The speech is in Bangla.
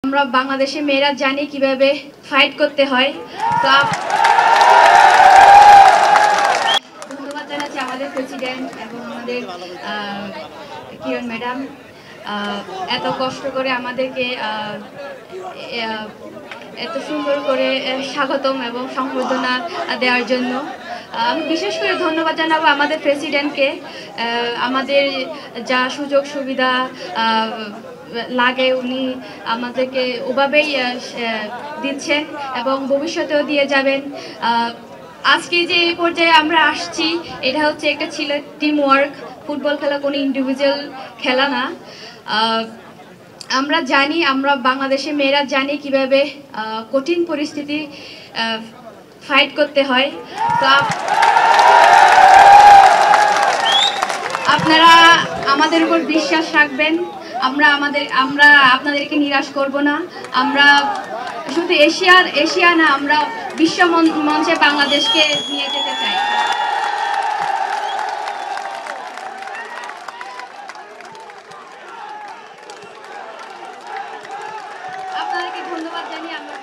আমরা বাংলাদেশে মেয়েরা জানি কিভাবে ফাইট করতে হয়। তো ধন্যবাদ জানাচ্ছি আমাদের প্রেসিডেন্ট এবং আমাদের কিরণ ম্যাডাম এত কষ্ট করে আমাদেরকে এত সুন্দর করে স্বাগতম এবং সম্বর্ধনা দেওয়ার জন্য। আমি বিশেষ করে ধন্যবাদ জানাবো আমাদের প্রেসিডেন্টকে। আমাদের যা সুযোগ সুবিধা লাগে উনি আমাদেরকে ওভাবেই দিচ্ছেন এবং ভবিষ্যতেও দিয়ে যাবেন। আজকে যে এই পর্যায়ে আমরা আসছি এটা হচ্ছে একটা ছিল টিম ওয়ার্ক। ফুটবল খেলা কোনো ইন্ডিভিজুয়াল খেলা না। আমরা জানি, আমরা বাংলাদেশে মেয়েরা জানি কিভাবে কঠিন পরিস্থিতি ফাইট করতে হয়। তো আপনারা আমাদের উপর বিশ্বাস রাখবেন। আমরা আপনাদেরকে নিরাশ করব না। আমরা শুধু এশিয়া না, আমরা বিশ্ব মঞ্চে বাংলাদেশকে নিয়ে যেতে চাই। আপনাদেরকে ধন্যবাদ জানিয়ে আমরা